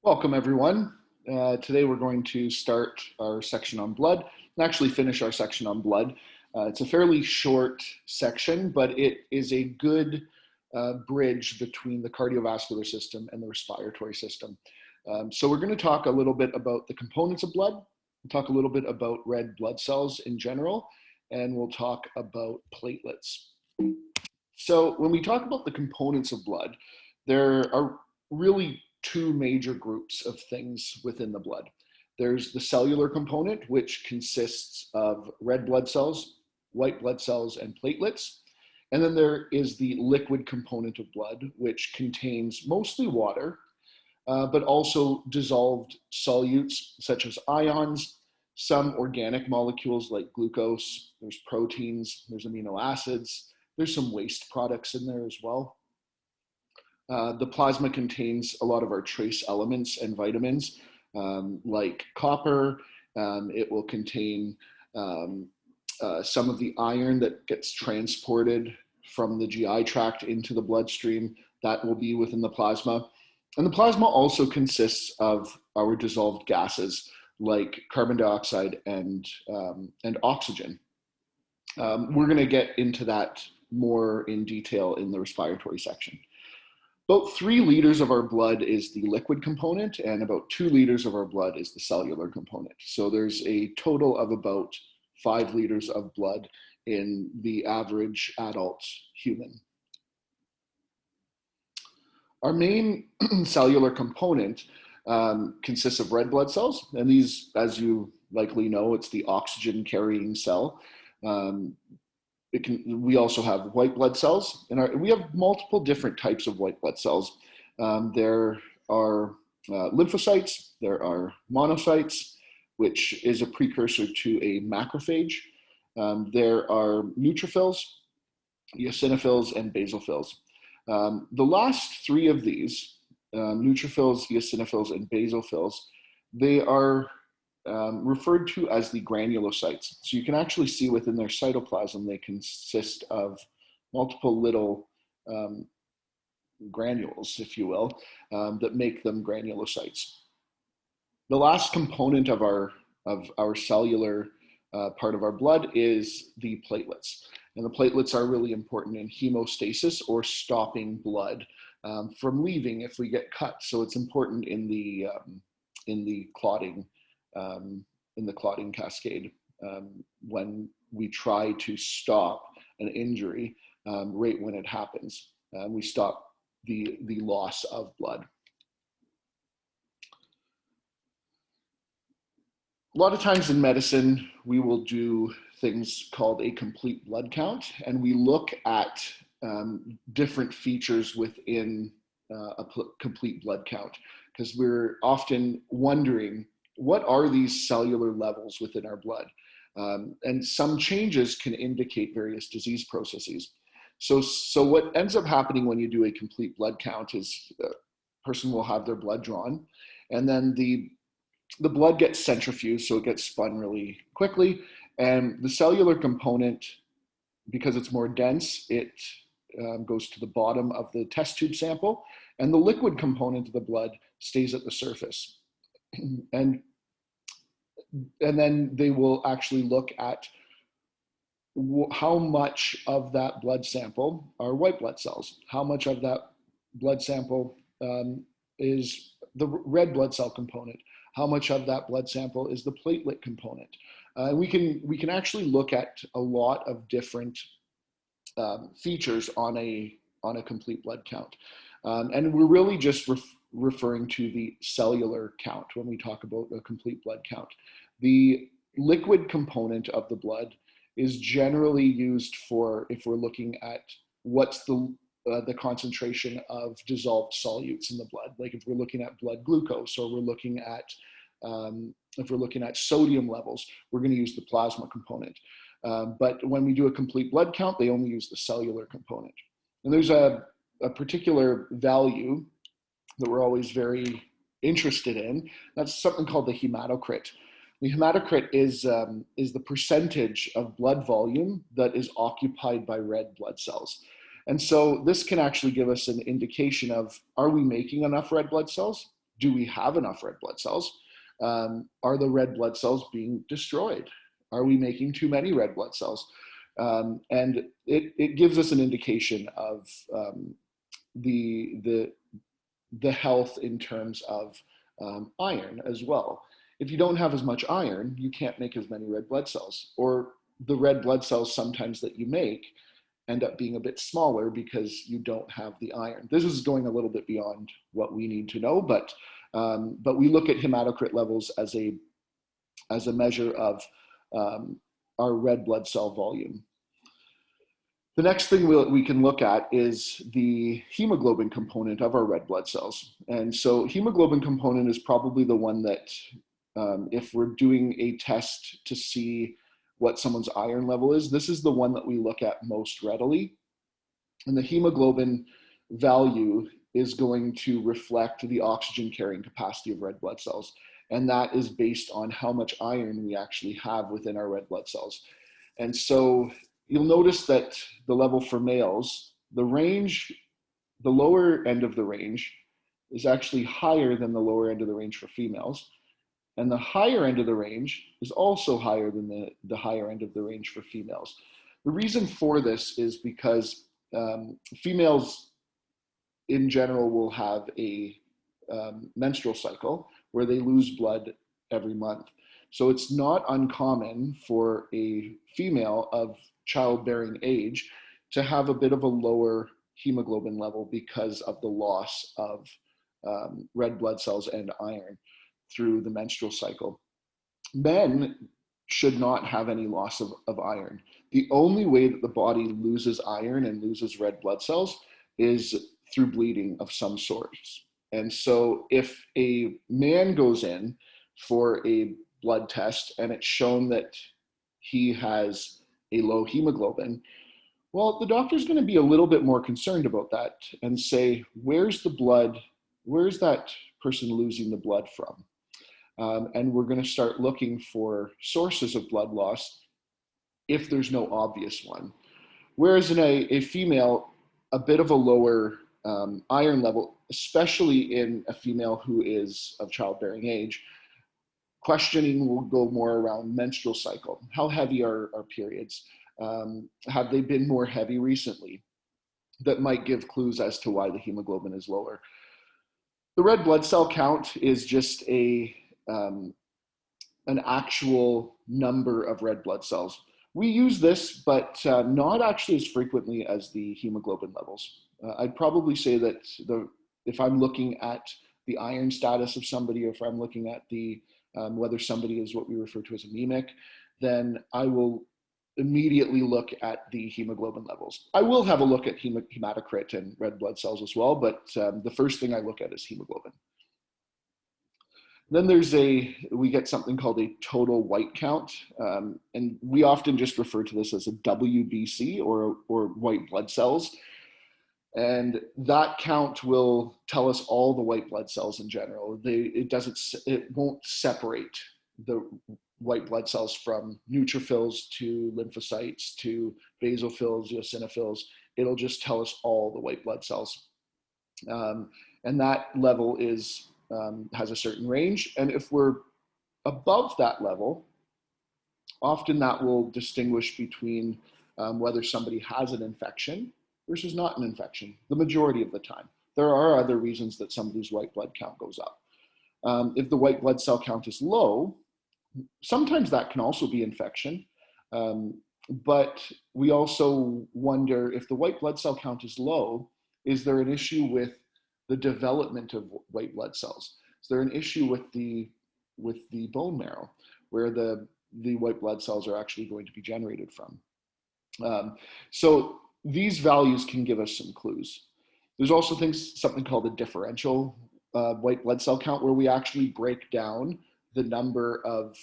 Welcome, everyone. Today we're going to start our section on blood and actually finish our section on blood. It's a fairly short section, but it is a good bridge between the cardiovascular system and the respiratory system. So we're going to talk a little bit about the components of blood, we'll talk a little bit about red blood cells in general, and we'll talk about platelets. So when we talk about the components of blood, there are really two major groups of things within the blood. There's the cellular component, which consists of red blood cells, white blood cells, and platelets. And then there is the liquid component of blood, which contains mostly water, but also dissolved solutes such as ions, some organic molecules like glucose, there's proteins, there's amino acids, there's some waste products in there as well. The plasma contains a lot of our trace elements and vitamins like copper. It will contain some of the iron that gets transported from the GI tract into the bloodstream. That will be within the plasma. And the plasma also consists of our dissolved gases like carbon dioxide and oxygen. We're going to get into that more in detail in the respiratory section. About 3 liters of our blood is the liquid component, and about 2 liters of our blood is the cellular component. So there's a total of about 5 liters of blood in the average adult human. Our main cellular component consists of red blood cells, and these, as you likely know, it's the oxygen carrying cell. We also have white blood cells, and we have multiple different types of white blood cells. There are lymphocytes, there are monocytes, which is a precursor to a macrophage. There are neutrophils, eosinophils, and basophils. The last 3 of these, neutrophils, eosinophils, and basophils, they are referred to as the granulocytes. So you can actually see within their cytoplasm, they consist of multiple little granules, if you will, that make them granulocytes. The last component of our cellular part of our blood is the platelets. And the platelets are really important in hemostasis, or stopping blood from leaving if we get cut. So it's important in the clotting cascade when we try to stop an injury right when it happens. We stop the loss of blood. A lot of times in medicine, we will do things called a complete blood count, and we look at different features within a complete blood count, because we're often wondering, what are these cellular levels within our blood? And some changes can indicate various disease processes. So what ends up happening when you do a complete blood count is a person will have their blood drawn, and then the blood gets centrifuged, so it gets spun really quickly. And the cellular component, because it's more dense, it goes to the bottom of the test tube sample, and the liquid component of the blood stays at the surface. And then they will actually look at how much of that blood sample are white blood cells, how much of that blood sample is the red blood cell component, how much of that blood sample is the platelet component. We can actually look at a lot of different features on a complete blood count. And we're really just referring to the cellular count when we talk about a complete blood count. The liquid component of the blood is generally used for if we're looking at what's the concentration of dissolved solutes in the blood. Like if we're looking at blood glucose, or we're looking at if we're looking at sodium levels, we're going to use the plasma component. But when we do a complete blood count, they only use the cellular component. And there's a particular value that we're always very interested in. That's something called the hematocrit. The hematocrit is the percentage of blood volume that is occupied by red blood cells. And so this can actually give us an indication of, are we making enough red blood cells? do we have enough red blood cells? Are the red blood cells being destroyed? Are we making too many red blood cells? And it gives us an indication of the health in terms of iron as well. If you don't have as much iron, you can't make as many red blood cells, or the red blood cells sometimes that you make end up being a bit smaller because you don't have the iron. This is going a little bit beyond what we need to know, but we look at hematocrit levels as a measure of our red blood cell volume. The next thing we can look at is the hemoglobin component of our red blood cells. And so hemoglobin component is probably the one that, if we're doing a test to see what someone's iron level is, this is the one that we look at most readily. And the hemoglobin value is going to reflect the oxygen carrying capacity of red blood cells. And that is based on how much iron we actually have within our red blood cells. And so you'll notice that the level for males, the lower end of the range is actually higher than the lower end of the range for females. And the higher end of the range is also higher than the higher end of the range for females. The reason for this is because females in general will have a menstrual cycle where they lose blood every month. So it's not uncommon for a female of childbearing age to have a bit of a lower hemoglobin level because of the loss of red blood cells and iron through the menstrual cycle. Men should not have any loss of iron. The only way that the body loses iron and loses red blood cells is through bleeding of some sort. And so if a man goes in for a blood test and it's shown that he has a low hemoglobin, well, the doctor's going to be a little bit more concerned about that and say, where's the blood? Where's that person losing the blood from? And we're going to start looking for sources of blood loss if there's no obvious one. Whereas in a female, a bit of a lower iron level, especially in a female who is of childbearing age, questioning will go more around menstrual cycle. How heavy are periods? Have they been more heavy recently? That might give clues as to why the hemoglobin is lower. The red blood cell count is just an actual number of red blood cells. We use this, but not actually as frequently as the hemoglobin levels. I'd probably say that if I'm looking at the iron status of somebody, or if I'm looking at the whether somebody is what we refer to as anemic, then I will immediately look at the hemoglobin levels. I will have a look at hematocrit and red blood cells as well, but the first thing I look at is hemoglobin. Then we get something called a total white count, and we often just refer to this as a WBC, or white blood cells. And that count will tell us all the white blood cells in general. It won't separate the white blood cells from neutrophils to lymphocytes to basophils, eosinophils. It'll just tell us all the white blood cells. And that level has a certain range. And if we're above that level, often that will distinguish between whether somebody has an infection versus not an infection, the majority of the time. There are other reasons that somebody's white blood count goes up. If the white blood cell count is low, sometimes that can also be infection. But we also wonder, if the white blood cell count is low, is there an issue with the development of white blood cells? Is there an issue with the bone marrow, where the white blood cells are actually going to be generated from? So these values can give us some clues. There's also something called a differential white blood cell count, where we actually break down the number of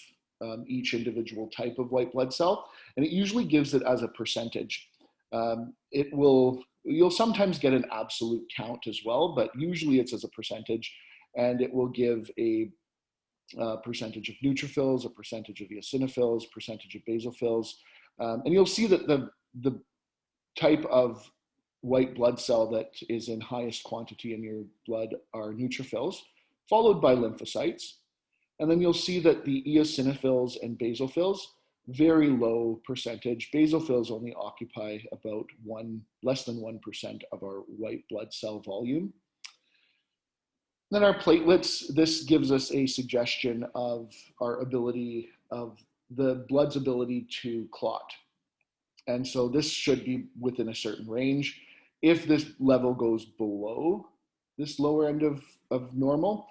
each individual type of white blood cell, and it usually gives it as a percentage. You'll sometimes get an absolute count as well, but usually it's as a percentage, and it will give a percentage of neutrophils, a percentage of eosinophils, percentage of basophils, and you'll see that the type of white blood cell that is in highest quantity in your blood are neutrophils, followed by lymphocytes. And then you'll see that the eosinophils and basophils, very low percentage. Basophils only occupy about less than 1% of our white blood cell volume. Then our platelets, this gives us a suggestion of our ability, of the blood's ability to clot. And so this should be within a certain range. If this level goes below this lower end of normal,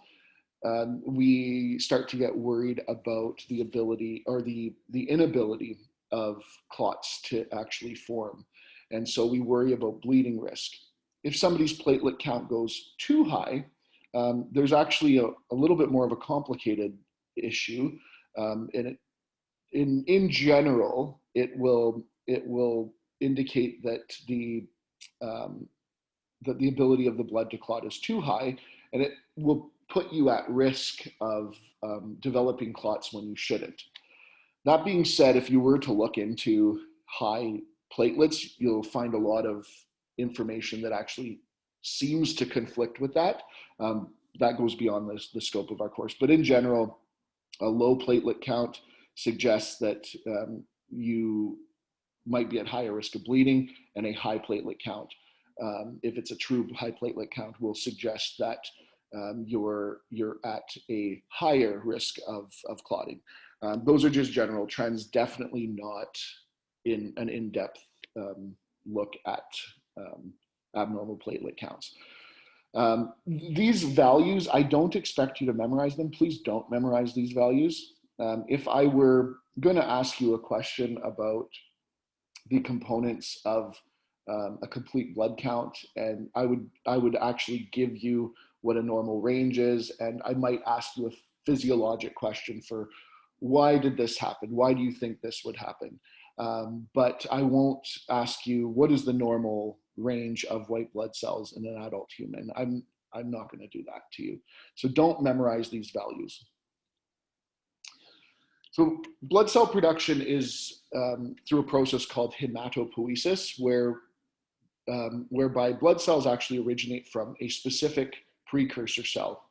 we start to get worried about the ability or the inability of clots to actually form. And so we worry about bleeding risk. If somebody's platelet count goes too high, there's actually a little bit more of a complicated issue. And in general, it will indicate that the ability of the blood to clot is too high, and it will put you at risk of developing clots when you shouldn't. That being said, if you were to look into high platelets, you'll find a lot of information that actually seems to conflict with that. That goes beyond the scope of our course. But in general, a low platelet count suggests that you might be at higher risk of bleeding, and a high platelet count, if it's a true high platelet count, will suggest that you're at a higher risk of clotting. Those are just general trends, definitely not in an in-depth look at abnormal platelet counts. These values, I don't expect you to memorize them. Please don't memorize these values. If I were going to ask you a question about the components of a complete blood count, and I would actually give you what a normal range is, and I might ask you a physiologic question for why did this happen? Why do you think this would happen? But I won't ask you what is the normal range of white blood cells in an adult human. I'm not going to do that to you. So don't memorize these values. So blood cell production is through a process called hematopoiesis, whereby blood cells actually originate from a specific precursor cell.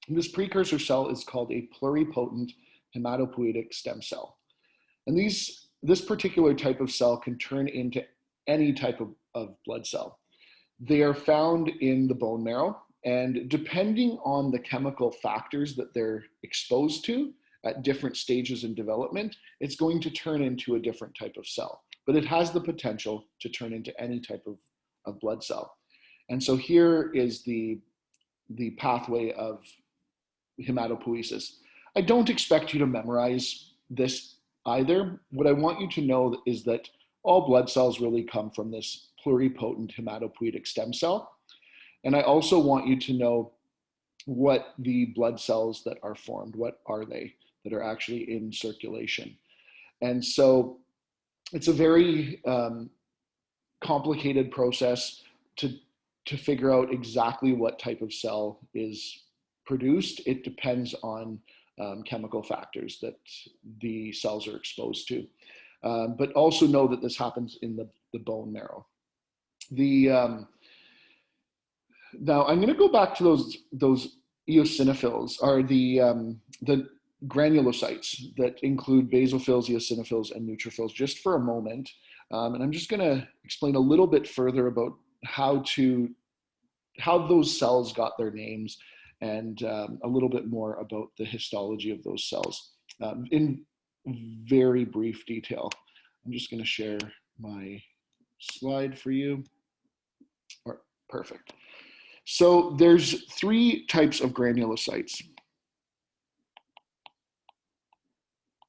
And this precursor cell is called a pluripotent hematopoietic stem cell. And this particular type of cell can turn into any type of blood cell. They are found in the bone marrow, and depending on the chemical factors that they're exposed to at different stages in development, it's going to turn into a different type of cell. But it has the potential to turn into any type of blood cell. And so here is the pathway of hematopoiesis. I don't expect you to memorize this either. What I want you to know is that all blood cells really come from this pluripotent hematopoietic stem cell. And I also want you to know what the blood cells that are formed, what are they that are actually in circulation. And so it's a very complicated process to figure out exactly what type of cell is produced. It depends on chemical factors that the cells are exposed to. But also know that this happens in the bone marrow. Now I'm going to go back to those eosinophils, are the granulocytes that include basophils, eosinophils, and neutrophils, just for a moment. And I'm just going to explain a little bit further about how those cells got their names, and a little bit more about the histology of those cells in very brief detail. I'm just going to share my slide for you. Perfect. So there's 3 types of granulocytes.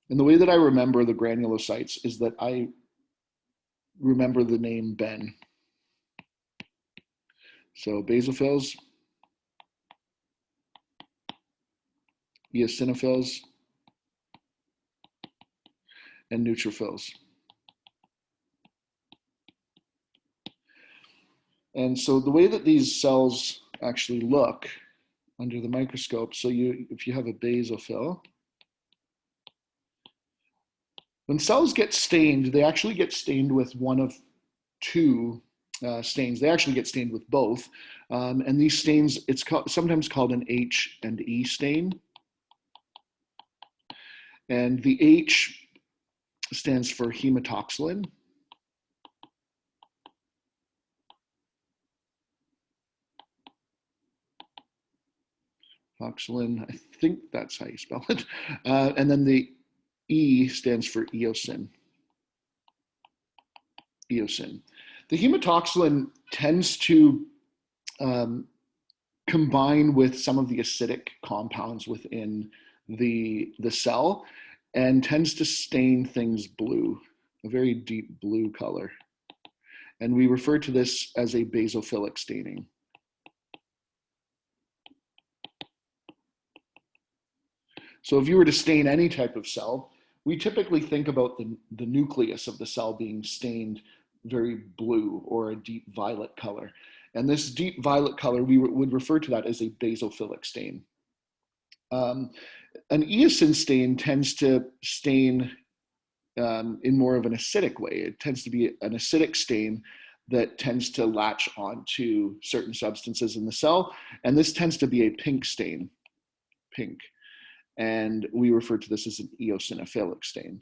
And the way that I remember the granulocytes is that I remember the name Ben. So basophils, eosinophils, and neutrophils. And so the way that these cells actually look under the microscope, so if you have a basophil, when cells get stained, they actually get stained with one of 2 stains. They actually get stained with both. And these stains, it's sometimes called an H and E stain. And the H stands for hematoxylin. Oxalin, I think that's how you spell it. And then the E stands for eosin. Eosin. The hematoxylin tends to combine with some of the acidic compounds within the cell and tends to stain things blue, a very deep blue color. And we refer to this as a basophilic staining. So if you were to stain any type of cell, we typically think about the nucleus of the cell being stained very blue or a deep violet color. And this deep violet color, we would refer to that as a basophilic stain. An eosin stain tends to stain in more of an acidic way. It tends to be an acidic stain that tends to latch onto certain substances in the cell. And this tends to be a pink stain, pink. And we refer to this as an eosinophilic stain.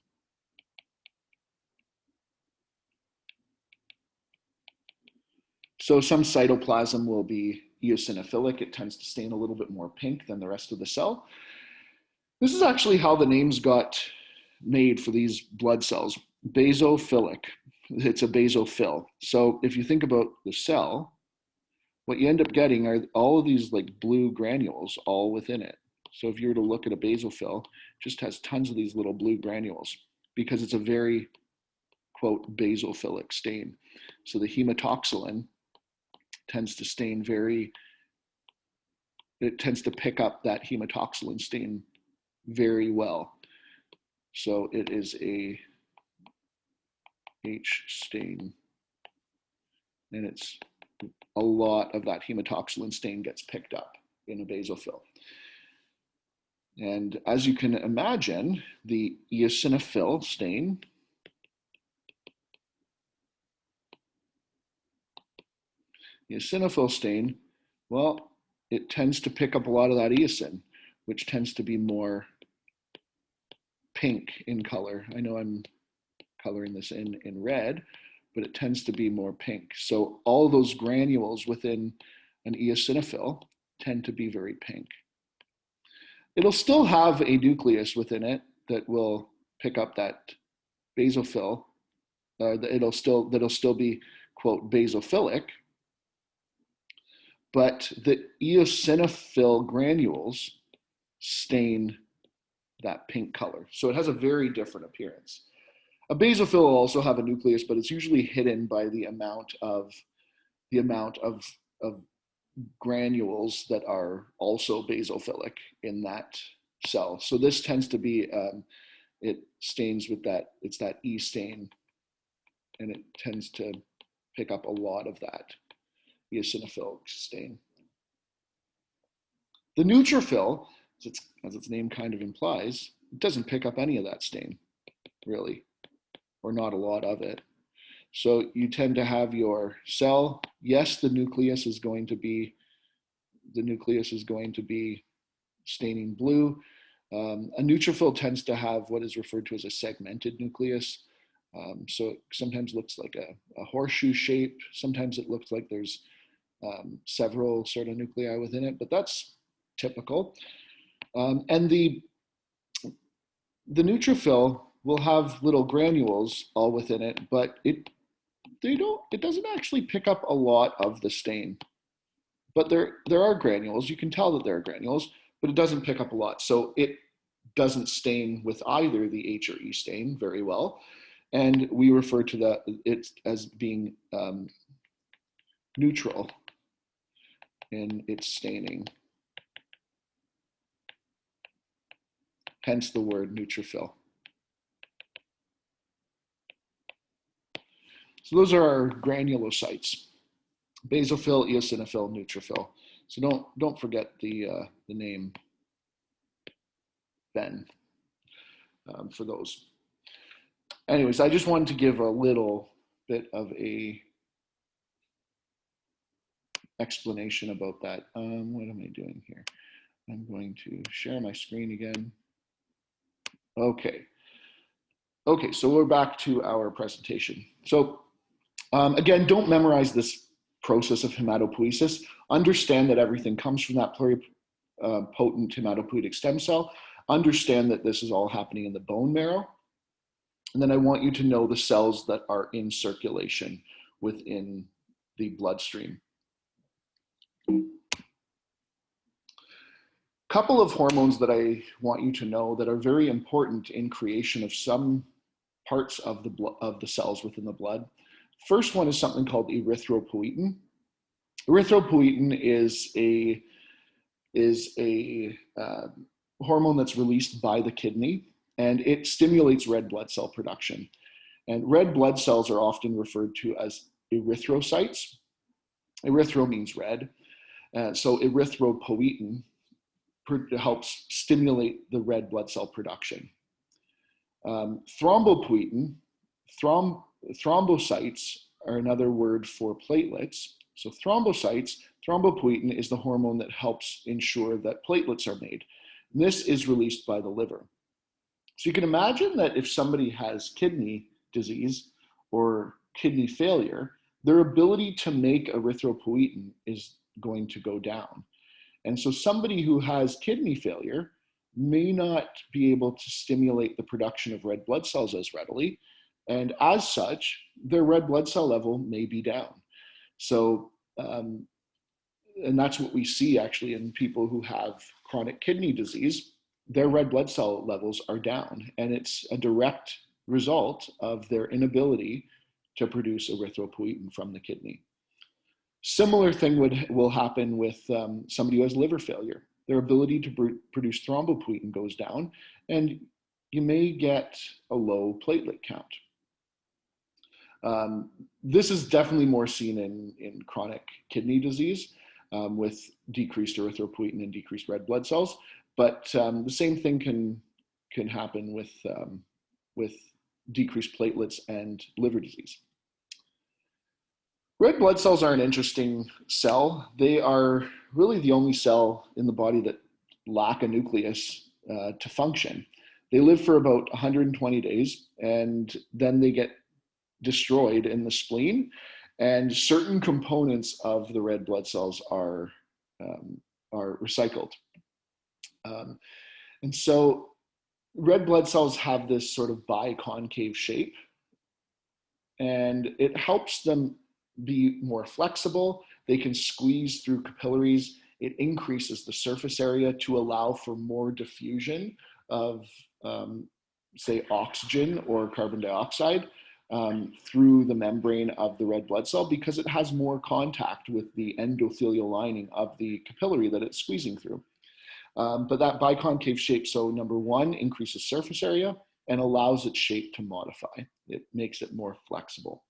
So some cytoplasm will be eosinophilic. It tends to stain a little bit more pink than the rest of the cell. This is actually how the names got made for these blood cells. Basophilic, it's a basophil. So if you think about the cell, what you end up getting are all of these like blue granules all within it. So if you were to look at a basophil, it just has tons of these little blue granules because it's a very, quote, basophilic stain. So the hematoxylin tends to stain it tends to pick up that hematoxylin stain very well. So it is a H stain, and it's a lot of that hematoxylin stain gets picked up in a basophil. And as you can imagine, the eosinophil stain well, it tends to pick up a lot of that eosin, which tends to be more pink in color. I know I'm coloring this in red, but it tends to be more pink. So all those granules within an eosinophil tend to be very pink. It'll still have a nucleus within it that will pick up that basophil. That'll still be, quote, basophilic, but the eosinophil granules stain that pink color. So it has a very different appearance. A basophil will also have a nucleus, but it's usually hidden by the amount of granules that are also basophilic in that cell. So this tends to be, it stains with that, it's that E stain, and it tends to pick up a lot of that eosinophilic stain. The neutrophil, as its name kind of implies, it doesn't pick up any of that stain, really, or not a lot of it. So you tend to have your cell, yes, the nucleus is going to be staining blue. A neutrophil tends to have what is referred to as a segmented nucleus. So it sometimes looks like a horseshoe shape. Sometimes it looks like there's several sort of nuclei within it, but that's typical. And the neutrophil will have little granules all within it, but it doesn't actually pick up a lot of the stain. But there are granules. You can tell that there are granules, but it doesn't pick up a lot. So it doesn't stain with either the H or E stain very well. And we refer to it as being neutral in its staining. Hence the word neutrophil. So those are our granulocytes: basophil, eosinophil, neutrophil. So don't forget the name Ben for those. Anyways, I just wanted to give a little bit of a explanation about that. What am I doing here? I'm going to share my screen again. Okay. Okay, so we're back to our presentation. So again, don't memorize this process of hematopoiesis. Understand that everything comes from that pluripotent hematopoietic stem cell. Understand that this is all happening in the bone marrow. And then I want you to know the cells that are in circulation within the bloodstream. Couple of hormones that I want you to know that are very important in creation of some parts of the cells within the blood. First one is something called erythropoietin. Erythropoietin is a hormone that's released by the kidney, and it stimulates red blood cell production. And red blood cells are often referred to as erythrocytes. Erythro means red, so erythropoietin helps stimulate the red blood cell production. Thrombopoietin, thrombocytes are another word for platelets. So thrombopoietin is the hormone that helps ensure that platelets are made. And this is released by the liver. So you can imagine that if somebody has kidney disease or kidney failure, their ability to make erythropoietin is going to go down. And so somebody who has kidney failure may not be able to stimulate the production of red blood cells as readily. And as such, their red blood cell level may be down. So, and that's what we see actually in people who have chronic kidney disease. Their red blood cell levels are down, and it's a direct result of their inability to produce erythropoietin from the kidney. Similar thing will happen with somebody who has liver failure. Their ability to produce thrombopoietin goes down, and you may get a low platelet count. This is definitely more seen in chronic kidney disease with decreased erythropoietin and decreased red blood cells, but the same thing can happen with decreased platelets and liver disease. Red blood cells are an interesting cell. They are really the only cell in the body that lack a nucleus to function. They live for about 120 days, and then they get destroyed in the spleen, and certain components of the red blood cells are recycled. And so red blood cells have this sort of biconcave shape, and it helps them be more flexible. They can squeeze through capillaries. It increases the surface area to allow for more diffusion of, say, oxygen or carbon dioxide through the membrane of the red blood cell, because it has more contact with the endothelial lining of the capillary that it's squeezing through. But that biconcave shape, so number one, increases surface area and allows its shape to modify. It makes it more flexible.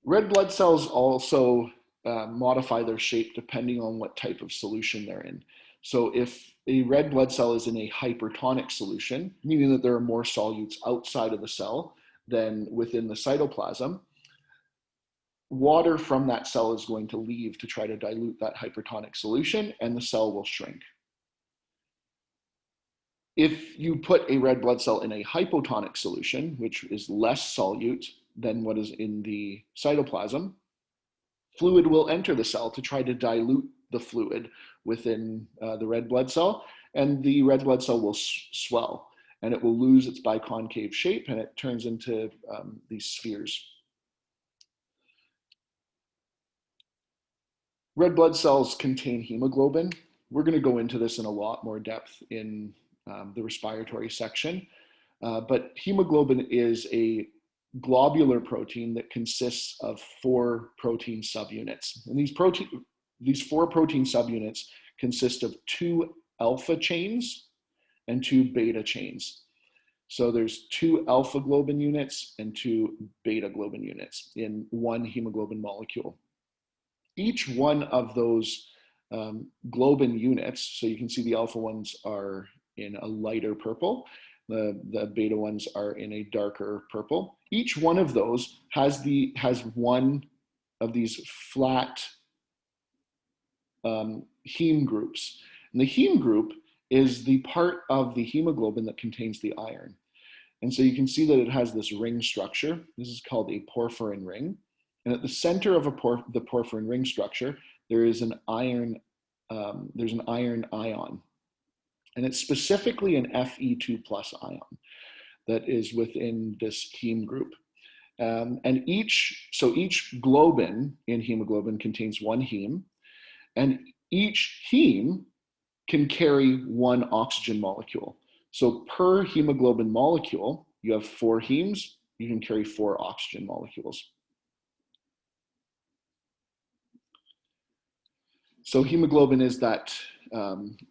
Red blood cells also modify their shape depending on what type of solution they're in. So if a red blood cell is in a hypertonic solution, meaning that there are more solutes outside of the cell than within the cytoplasm, water from that cell is going to leave to try to dilute that hypertonic solution, and the cell will shrink. If you put a red blood cell in a hypotonic solution, which is less solute than what is in the cytoplasm, fluid will enter the cell to try to dilute the fluid within the red blood cell, and the red blood cell will swell, and it will lose its biconcave shape, and it turns into these spheres. Red blood cells contain hemoglobin. We're going to go into this in a lot more depth in the respiratory section, but hemoglobin is a globular protein that consists of 4 protein subunits. And these 4 protein subunits consist of 2 alpha chains and 2 beta chains. So there's 2 alpha globin units and 2 beta globin units in one hemoglobin molecule. Each one of those globin units, so you can see the alpha ones are in a lighter purple, the beta ones are in a darker purple. Each one of those has one these flat heme groups. And the heme group is the part of the hemoglobin that contains the iron. And so you can see that it has this ring structure. This is called a porphyrin ring. And at the center of the porphyrin ring structure, there is an iron, there's an iron ion. And it's specifically an Fe2+ ion that is within this heme group. And each globin in hemoglobin contains one heme, and each heme can carry one oxygen molecule. So per hemoglobin molecule, you have 4 hemes, you can carry 4 oxygen molecules. So hemoglobin is that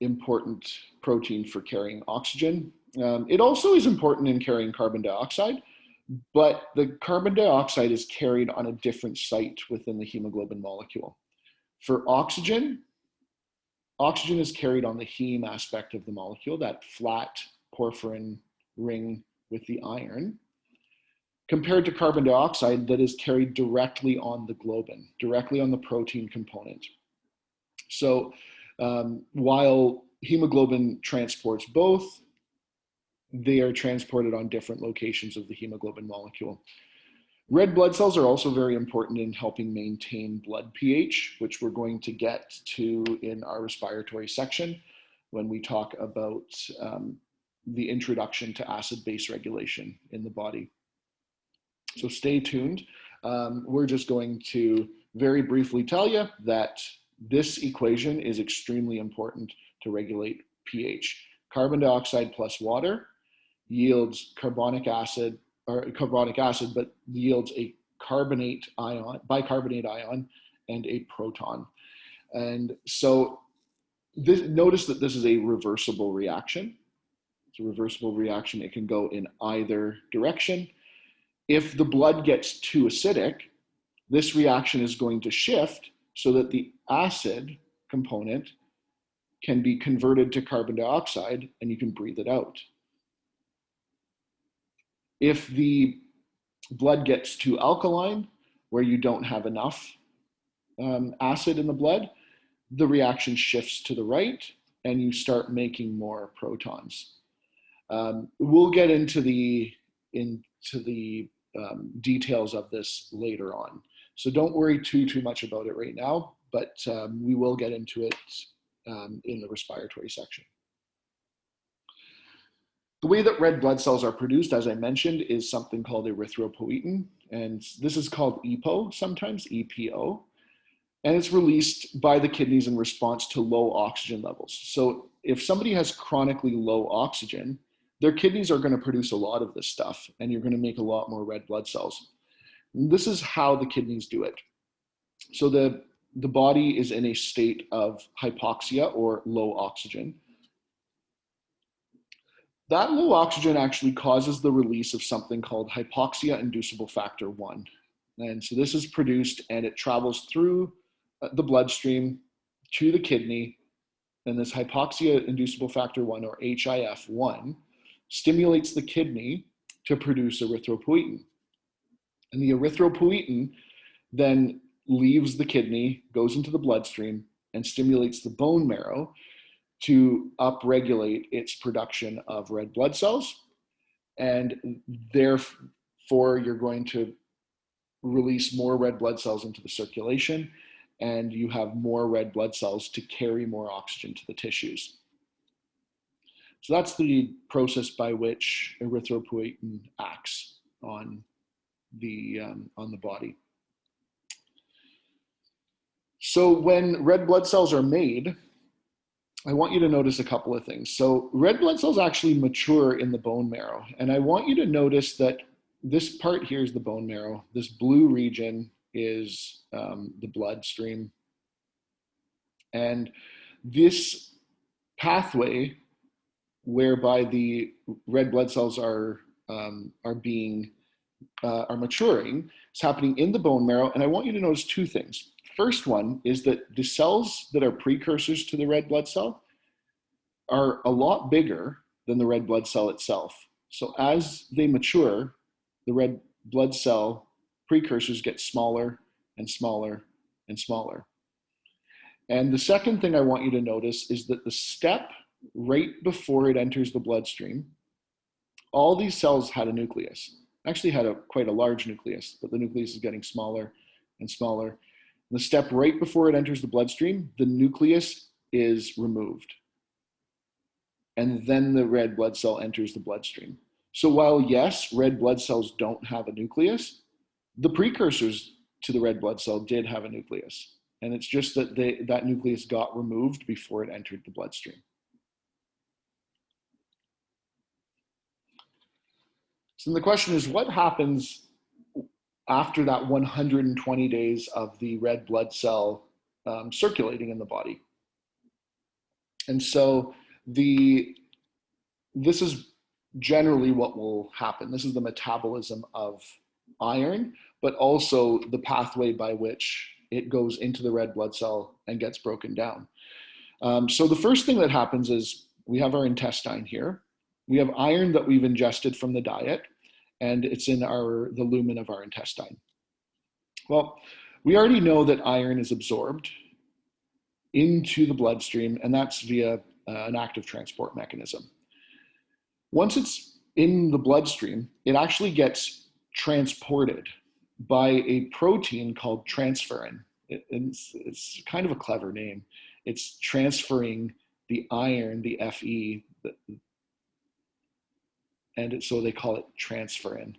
important protein for carrying oxygen. It also is important in carrying carbon dioxide, but the carbon dioxide is carried on a different site within the hemoglobin molecule. For oxygen, oxygen is carried on the heme aspect of the molecule, that flat porphyrin ring with the iron, compared to carbon dioxide that is carried directly on the globin, directly on the protein component. So while hemoglobin transports both, they are transported on different locations of the hemoglobin molecule. Red blood cells are also very important in helping maintain blood pH, which we're going to get to in our respiratory section when we talk about the introduction to acid-base regulation in the body. So stay tuned. We're just going to very briefly tell you that this equation is extremely important to regulate pH. Carbon dioxide plus water yields carbonic acid, but yields a bicarbonate ion and a proton. And so notice that this is a reversible reaction. It's a reversible reaction. It can go in either direction. If the blood gets too acidic, this reaction is going to shift so that the acid component can be converted to carbon dioxide and you can breathe it out. If the blood gets too alkaline, where you don't have enough acid in the blood, the reaction shifts to the right and you start making more protons. We'll get into the details of this later on. So don't worry too much about it right now, but we will get into it in the respiratory section. The way that red blood cells are produced, as I mentioned, is something called erythropoietin, and this is called EPO, sometimes EPO, and it's released by the kidneys in response to low oxygen levels. So if somebody has chronically low oxygen, their kidneys are going to produce a lot of this stuff, and you're going to make a lot more red blood cells. And this is how the kidneys do it. So the body is in a state of hypoxia or low oxygen. That low oxygen actually causes the release of something called hypoxia-inducible factor 1. And so this is produced and it travels through the bloodstream to the kidney, and this hypoxia-inducible factor 1, or HIF1, stimulates the kidney to produce erythropoietin. And the erythropoietin then leaves the kidney, goes into the bloodstream, and stimulates the bone marrow to upregulate its production of red blood cells. And therefore, you're going to release more red blood cells into the circulation, and you have more red blood cells to carry more oxygen to the tissues. So that's the process by which erythropoietin acts on the body. So when red blood cells are made, I want you to notice a couple of things. So red blood cells actually mature in the bone marrow. And I want you to notice that this part here is the bone marrow. This blue region is the bloodstream. And this pathway whereby the red blood cells are maturing is happening in the bone marrow. And I want you to notice two things. First one is that the cells that are precursors to the red blood cell are a lot bigger than the red blood cell itself. So as they mature, the red blood cell precursors get smaller and smaller and smaller. And the second thing I want you to notice is that the step right before it enters the bloodstream, all these cells had a nucleus. Actually had quite a large nucleus, but the nucleus is getting smaller and smaller. The step right before it enters the bloodstream, the nucleus is removed. And then the red blood cell enters the bloodstream. So while yes, red blood cells don't have a nucleus, the precursors to the red blood cell did have a nucleus. And it's just that that nucleus got removed before it entered the bloodstream. So the question is, what happens after that 120 days of the red blood cell circulating in the body? And so this is generally what will happen. This is the metabolism of iron, but also the pathway by which it goes into the red blood cell and gets broken down. So the first thing that happens is we have our intestine here. We have iron that we've ingested from the diet, and it's in the lumen of our intestine. Well, we already know that iron is absorbed into the bloodstream, and that's via an active transport mechanism. Once it's in the bloodstream, it actually gets transported by a protein called transferrin. It's kind of a clever name. It's transferring the iron, the Fe, and so they call it transferrin,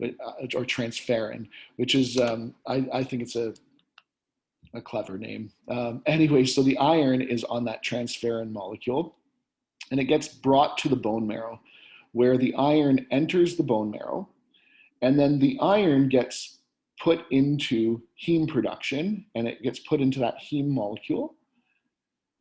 or transferrin, which is, I think it's a clever name. Anyway, so the iron is on that transferrin molecule, and it gets brought to the bone marrow, where the iron enters the bone marrow, and then the iron gets put into heme production, and it gets put into that heme molecule,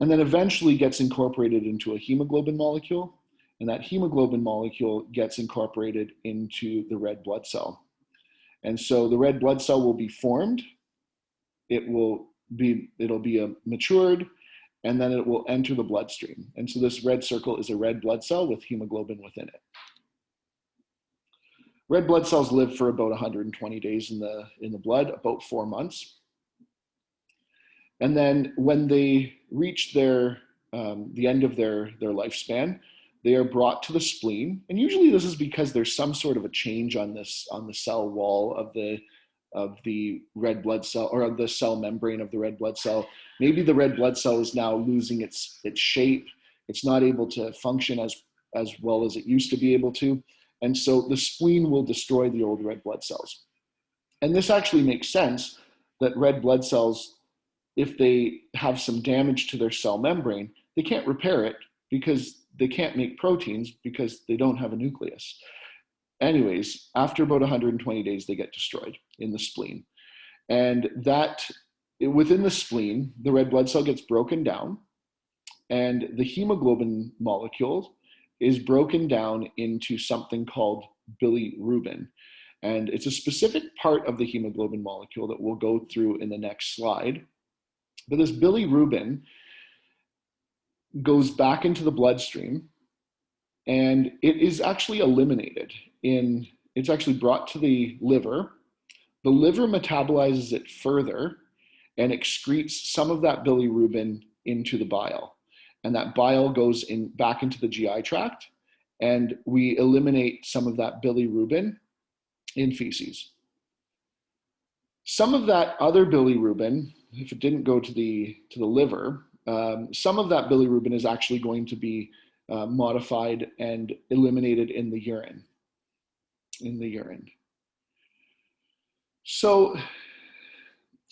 and then eventually gets incorporated into a hemoglobin molecule, and that hemoglobin molecule gets incorporated into the red blood cell. And so the red blood cell will be formed, it'll be matured, and then it will enter the bloodstream. And so this red circle is a red blood cell with hemoglobin within it. Red blood cells live for about 120 days in the blood, about 4 months. And then when they reach the end of their lifespan, they are brought to the spleen. And usually this is because there's some sort of a change on the cell wall of the red blood cell, or of the cell membrane of the red blood cell. Maybe the red blood cell is now losing its shape. It's not able to function as well as it used to be able to. And so the spleen will destroy the old red blood cells. And this actually makes sense that red blood cells, if they have some damage to their cell membrane, they can't repair it because they can't make proteins because they don't have a nucleus. Anyways, after about 120 days, they get destroyed in the spleen. And within the spleen, the red blood cell gets broken down, and the hemoglobin molecule is broken down into something called bilirubin. And it's a specific part of the hemoglobin molecule that we'll go through in the next slide. But this bilirubin goes back into the bloodstream, and it is actually eliminated. It's actually brought to the liver. The liver metabolizes it further and excretes some of that bilirubin into the bile. And that bile goes back into the GI tract, and we eliminate some of that bilirubin in feces. Some of that other bilirubin, if it didn't go to the liver, some of that bilirubin is actually going to be modified and eliminated in the urine. So the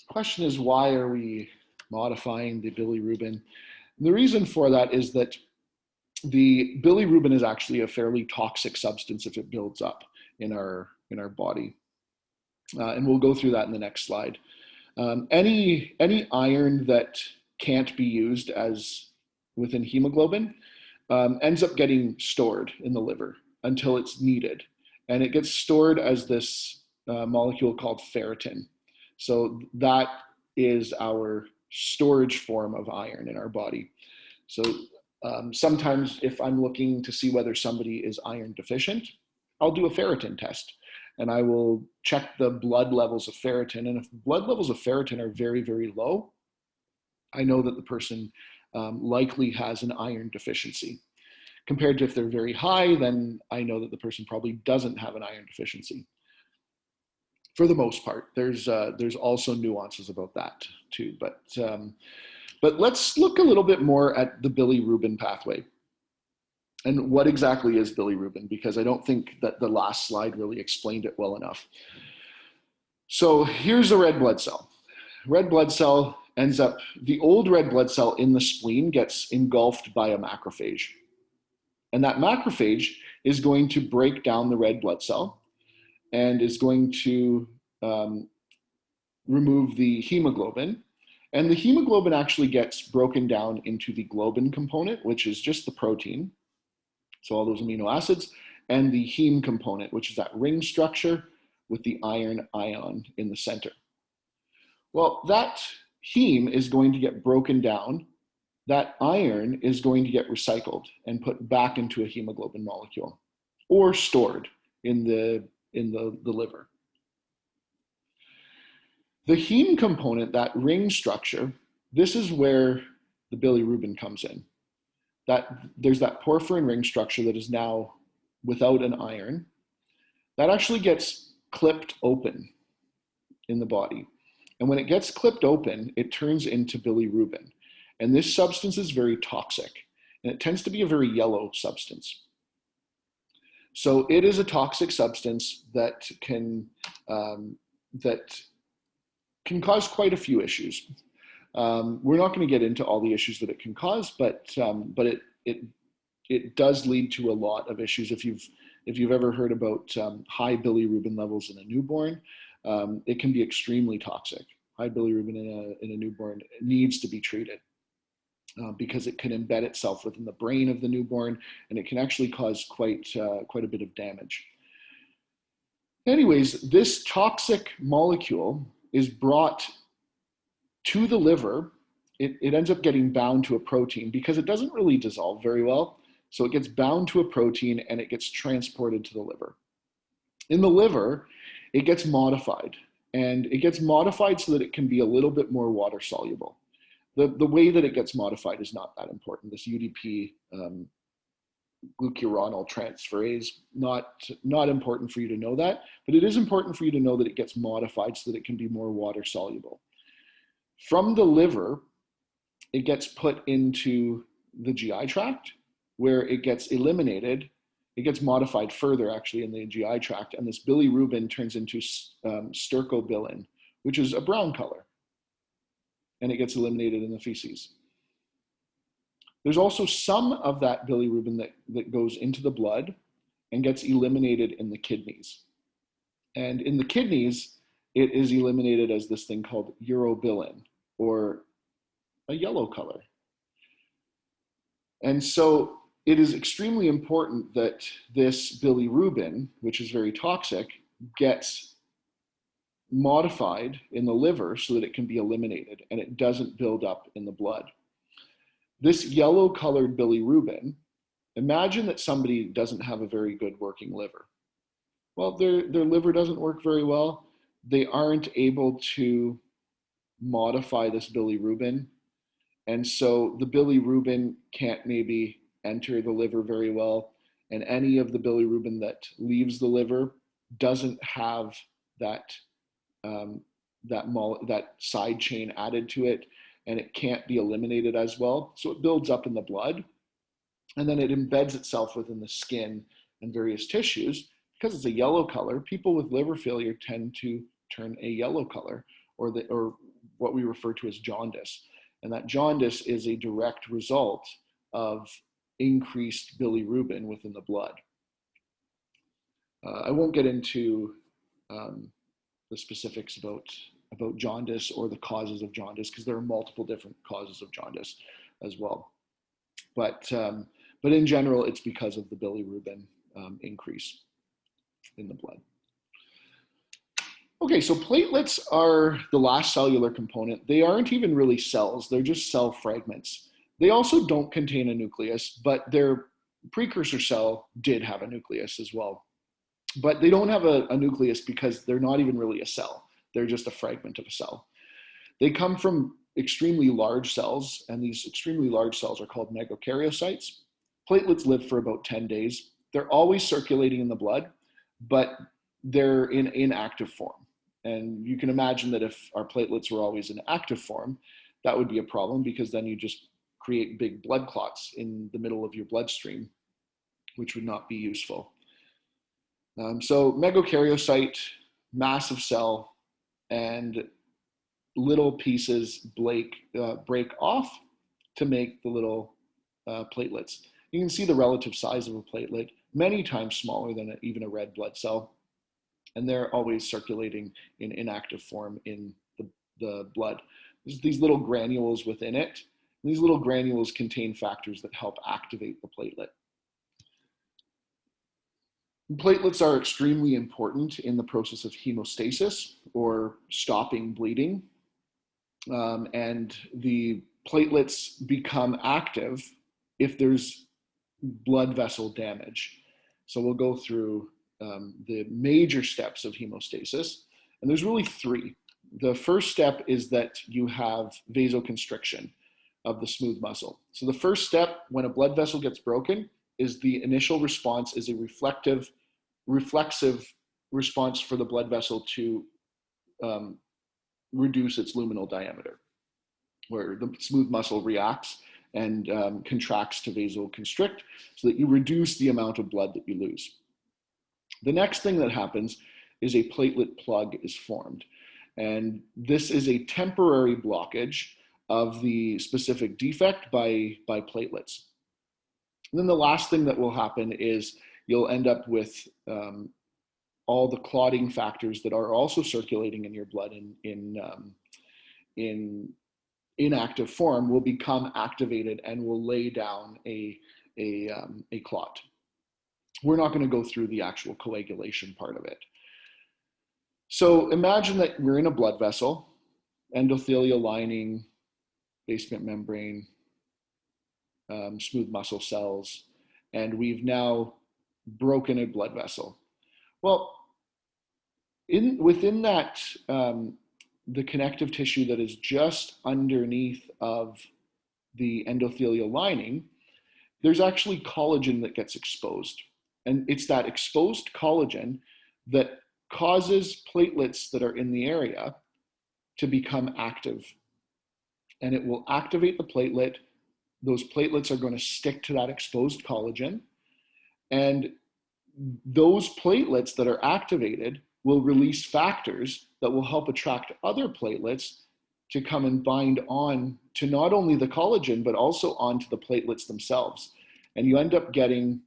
question is, why are we modifying the bilirubin? And the reason for that is that the bilirubin is actually a fairly toxic substance if it builds up in our body. And we'll go through that in the next slide. Any iron that can't be used as within hemoglobin ends up getting stored in the liver until it's needed. And it gets stored as this molecule called ferritin. So that is our storage form of iron in our body. So sometimes if I'm looking to see whether somebody is iron deficient, I'll do a ferritin test. and I will check the blood levels of ferritin. And if blood levels of ferritin are very, very low, I know that the person likely has an iron deficiency. Compared to if they're very high, then I know that the person probably doesn't have an iron deficiency. For the most part, there's also nuances about that too. But let's look a little bit more at the bilirubin pathway. And what exactly is bilirubin? Because I don't think that the last slide really explained it well enough. So here's a red blood cell. Red blood cell ends up, the old red blood cell in the spleen gets engulfed by a macrophage. And that macrophage is going to break down the red blood cell and is going to remove the hemoglobin. And the hemoglobin actually gets broken down into the globin component, which is just the protein. So all those amino acids, and the heme component, which is that ring structure with the iron ion in the center. Well, that heme is going to get broken down. That iron is going to get recycled and put back into a hemoglobin molecule or stored in the liver. The heme component, that ring structure, this is where the bilirubin comes in. There's that porphyrin ring structure that is now without an iron. That actually gets clipped open in the body. And when it gets clipped open, it turns into bilirubin. And this substance is very toxic, and it tends to be a very yellow substance. So it is a toxic substance that can cause quite a few issues. We're not going to get into all the issues that it can cause, but it does lead to a lot of issues. If you've ever heard about high bilirubin levels in a newborn, it can be extremely toxic. High bilirubin in a newborn needs to be treated because it can embed itself within the brain of the newborn, and it can actually cause quite a bit of damage. Anyways, this toxic molecule is brought to the liver. It ends up getting bound to a protein because it doesn't really dissolve very well. So it gets bound to a protein and it gets transported to the liver. In the liver, it gets modified, and it gets modified so that it can be a little bit more water soluble. The way that it gets modified is not that important. This UDP glucuronol transferase, not important for you to know that, but it is important for you to know that it gets modified so that it can be more water soluble. From the liver, it gets put into the GI tract where it gets eliminated. It gets modified further actually in the GI tract, and this bilirubin turns into stercobilin, which is a brown color, and it gets eliminated in the feces. There's also some of that bilirubin that goes into the blood and gets eliminated in the kidneys. And in the kidneys, it is eliminated as this thing called urobilin, or a yellow color. And so it is extremely important that this bilirubin, which is very toxic, gets modified in the liver so that it can be eliminated and it doesn't build up in the blood. This yellow colored bilirubin, imagine that somebody doesn't have a very good working liver. Well, their liver doesn't work very well. They aren't able to modify this bilirubin. And so the bilirubin can't maybe enter the liver very well. And any of the bilirubin that leaves the liver doesn't have that side chain added to it, and it can't be eliminated as well. So it builds up in the blood, and then it embeds itself within the skin and various tissues. Because it's a yellow color, people with liver failure tend to turn a yellow color, or what we refer to as jaundice. And that jaundice is a direct result of increased bilirubin within the blood. I won't get into the specifics about jaundice or the causes of jaundice, because there are multiple different causes of jaundice as well. But in general, it's because of the bilirubin increase in the blood. Okay, so platelets are the last cellular component. They aren't even really cells, they're just cell fragments. They also don't contain a nucleus, but their precursor cell did have a nucleus as well. but they don't have a nucleus because they're not even really a cell. They're just a fragment of a cell. They come from extremely large cells, and these extremely large cells are called megakaryocytes. Platelets live for about 10 days. They're always circulating in the blood, but they're in inactive form. And you can imagine that if our platelets were always in active form, that would be a problem, because then you just create big blood clots in the middle of your bloodstream, which would not be useful. So megakaryocyte, massive cell, and little pieces break off to make the little platelets. You can see the relative size of a platelet, many times smaller than even a red blood cell, and they're always circulating in inactive form in the blood. There's these little granules within it. These little granules contain factors that help activate the platelet. Platelets are extremely important in the process of hemostasis, or stopping bleeding. And the platelets become active if there's blood vessel damage. So we'll go through the major steps of hemostasis, and there's really three. The first step is that you have vasoconstriction of the smooth muscle. So the first step when a blood vessel gets broken is the initial response is a reflexive response for the blood vessel to reduce its luminal diameter, where the smooth muscle reacts and contracts to vasoconstrict so that you reduce the amount of blood that you lose. The next thing that happens is a platelet plug is formed. And this is a temporary blockage of the specific defect by platelets. And then the last thing that will happen is you'll end up with all the clotting factors that are also circulating in your blood in inactive form will become activated and will lay down a clot. We're not going to go through the actual coagulation part of it. So imagine that we're in a blood vessel, endothelial lining, basement membrane, smooth muscle cells, and we've now broken a blood vessel. Well, within that, the connective tissue that is just underneath of the endothelial lining, there's actually collagen that gets exposed. And it's that exposed collagen that causes platelets that are in the area to become active. And it will activate the platelet. Those platelets are going to stick to that exposed collagen. And those platelets that are activated will release factors that will help attract other platelets to come and bind on to not only the collagen, but also onto the platelets themselves. And you end up getting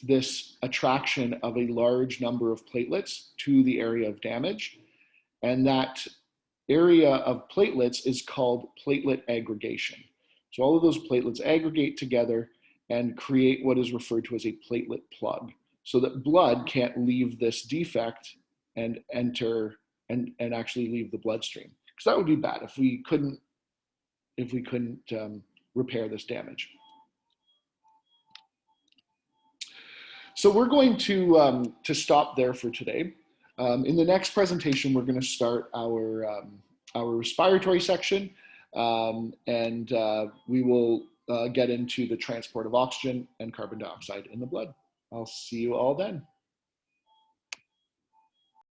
this attraction of a large number of platelets to the area of damage. And that area of platelets is called platelet aggregation. So all of those platelets aggregate together and create what is referred to as a platelet plug, so that blood can't leave this defect and enter and actually leave the bloodstream. Because that would be bad if we couldn't repair this damage. So we're going to stop there for today. In the next presentation, we're going to start our respiratory section, and we will get into the transport of oxygen and carbon dioxide in the blood. I'll see you all then.